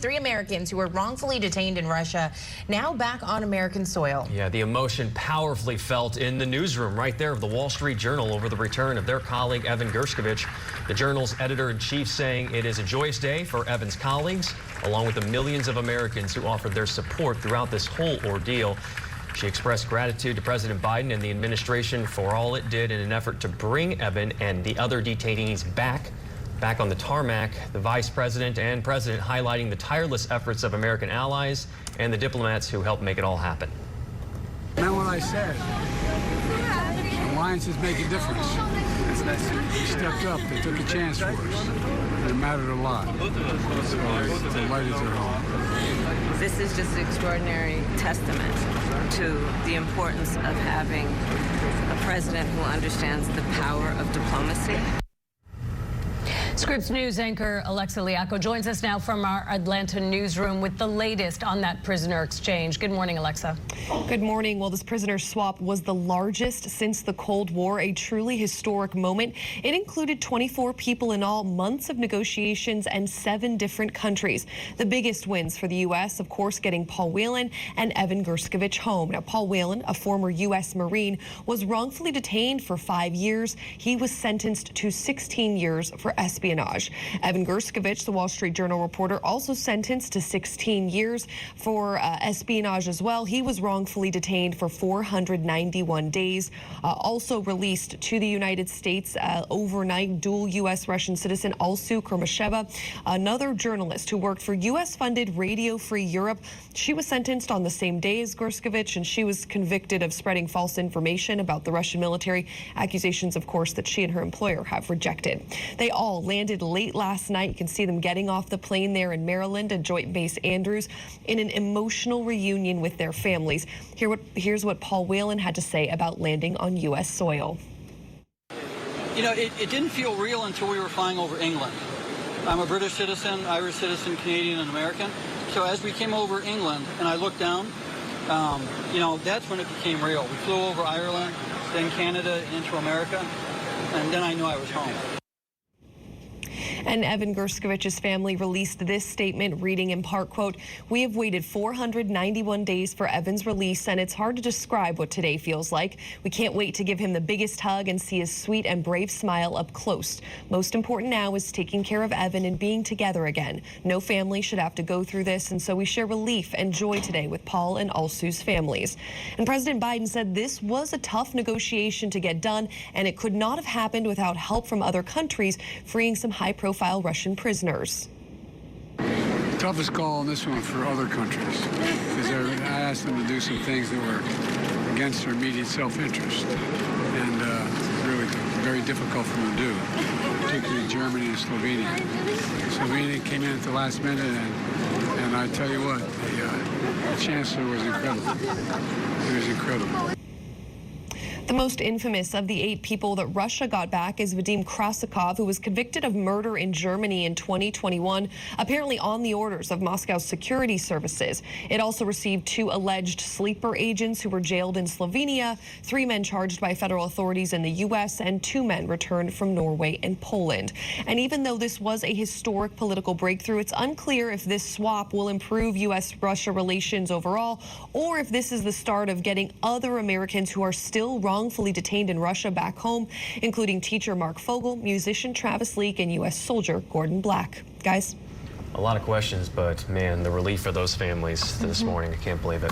3 Americans who were wrongfully detained in Russia now back on American soil. Yeah, the emotion powerfully felt in the newsroom right there of the Wall Street Journal over the return of their colleague Evan Gershkovich. The Journal's editor-in-chief saying it is a joyous day for Evan's colleagues, along with the millions of Americans who offered their support throughout this whole ordeal. She expressed gratitude to President Biden and the administration for all it did in an effort to bring Evan and the other detainees back on the tarmac. The vice president and president highlighting the tireless efforts of American allies and the diplomats who helped make it all happen. I meant what I said. Alliances make a difference. They stepped up. They took a chance for us. It mattered a lot. So it's delighted they're home. This is just an extraordinary testament to the importance of having a president who understands the power of diplomacy. Scripps News anchor Alexa Liaco joins us now from our Atlanta newsroom with the latest on that prisoner exchange. Good morning, Alexa. Good morning. Well, this prisoner swap was the largest since the Cold War, a truly historic moment. It included 24 people in all, months of negotiations, and 7 different countries. The biggest wins for the U.S., of course, getting Paul Whelan and Evan Gershkovich home. Now, Paul Whelan, a former U.S. Marine, was wrongfully detained for 5 years. He was sentenced to 16 years for espionage. Evan Gershkovich, the Wall Street Journal reporter, also sentenced to 16 years for espionage as well. He was wrongfully detained for 491 days. Also released to the United States overnight, dual U.S.-Russian citizen Alsu Kara-Murza, another journalist who worked for U.S.-funded Radio Free Europe. She was sentenced on the same day as Gershkovich, and she was convicted of spreading false information about the Russian military, accusations, of course, that she and her employer have rejected. They all landed late last night. You can see them getting off the plane there in Maryland at Joint Base Andrews in an emotional reunion with their families. Here's what Paul Whelan had to say about landing on U.S. soil. You know, it didn't feel real until we were flying over England. I'm a British citizen, Irish citizen, Canadian, and American. So as we came over England and I looked down, you know, that's when it became real. We flew over Ireland, then Canada, into America, and then I knew I was home. And Evan Gershkovich's family released this statement, reading in part, quote, "We have waited 491 days for Evan's release, and it's hard to describe what today feels like. We can't wait to give him the biggest hug and see his sweet and brave smile up close. Most important now is taking care of Evan and being together again. No family should have to go through this, and so we share relief and joy today with Paul and Alsu's families." And President Biden said this was a tough negotiation to get done, and it could not have happened without help from other countries, freeing some high-profile Russian prisoners. Toughest call on this one for other countries, because I asked them to do some things that were against their immediate self-interest, and really very difficult for them to do, particularly Germany and Slovenia. Slovenia came in at the last minute, and I tell you what, the chancellor was incredible. He was incredible. The most infamous of the 8 people that Russia got back is Vadim Krasikov, who was convicted of murder in Germany in 2021, apparently on the orders of Moscow's security services. It also received 2 alleged sleeper agents who were jailed in Slovenia, 3 men charged by federal authorities in the U.S., and 2 men returned from Norway and Poland. And even though this was a historic political breakthrough, it's unclear if this swap will improve U.S.-Russia relations overall, or if this is the start of getting other Americans who are still wrongfully detained in Russia back home, including teacher Mark Fogel, musician Travis Leak, and U.S. soldier Gordon Black. Guys? A lot of questions, but man, the relief for those families this morning, I can't believe it.